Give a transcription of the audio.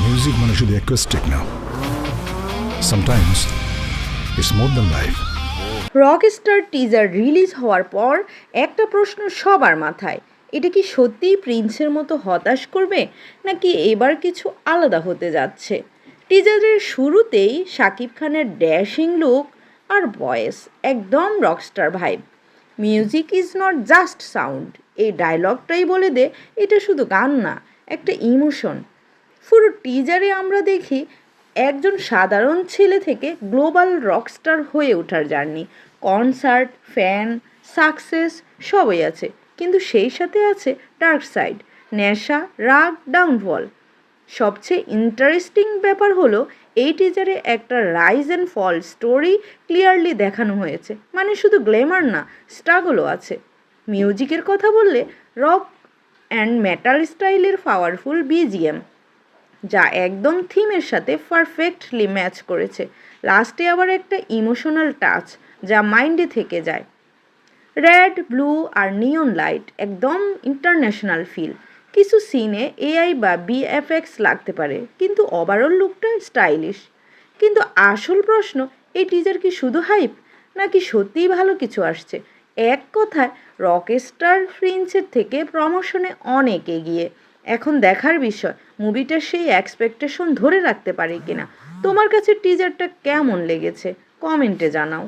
Music মানে শুধু acoustic না, sometimes it's more than life. Rockstar teaser release হওয়ার পর একটা প্রশ্ন সবার মাথায়, এটা কি সত্যিই প্রিন্সের মতো হতাশ করবে, নাকি এবার কিছু আলাদা হতে যাচ্ছে? টিজারের শুরুতেই শাকিব খানের ড্যাশিং লুক আর ভয়েস, একদম Rockstar vibe. Music is not just sound, এই ডায়লগটাই বলে দে এটা শুধু গান না, একটা ইমোশন। পুরো টিজারে আমরা দেখি একজন সাধারণ ছেলে থেকে গ্লোবাল রকস্টার হয়ে ওঠার জার্নি। কনসার্ট, ফ্যান, সাকসেস সবই আছে, কিন্তু সেই সাথে আছে ডার্ক সাইড, নেশা, রাগ, ডাউনফল। সবচেয়ে ইন্টারেস্টিং ব্যাপার হলো এই টিজারে একটা rise and fall story clearly দেখানো হয়েছে, মানে শুধু গ্ল্যামার না, স্ট্রাগলও আছে। মিউজিকের কথা বললে রক অ্যান্ড মেটাল স্টাইলের পাওয়ারফুল বিজিএম, যা একদম থিমের সাথে পারফেক্টলি ম্যাচ করেছে। লাস্টে আবার একটা ইমোশনাল টাচ যা মাইন্ডে থেকে যায়। রেড, ব্লু আর নিয়ন লাইট, একদম ইন্টারন্যাশনাল ফিল। কিছু সিনে এআই বা বিএফএক্স লাগতে পারে, কিন্তু ওভারঅল লুকটা স্টাইলিশ। কিন্তু আসল প্রশ্ন, এই টিজার কি শুধু হাইপ, নাকি সত্যিই ভালো কিছু আসছে? এক কথায় রকস্টার প্রিন্সের থেকে প্রমোশনে অনেক এগিয়ে। এখন দেখার বিষয় মুভিটা সেই এক্সপেকটেশন ধরে রাখতে পারে কিনা। তোমার কাছে টিজারটা কেমন লেগেছে কমেন্টে জানাও।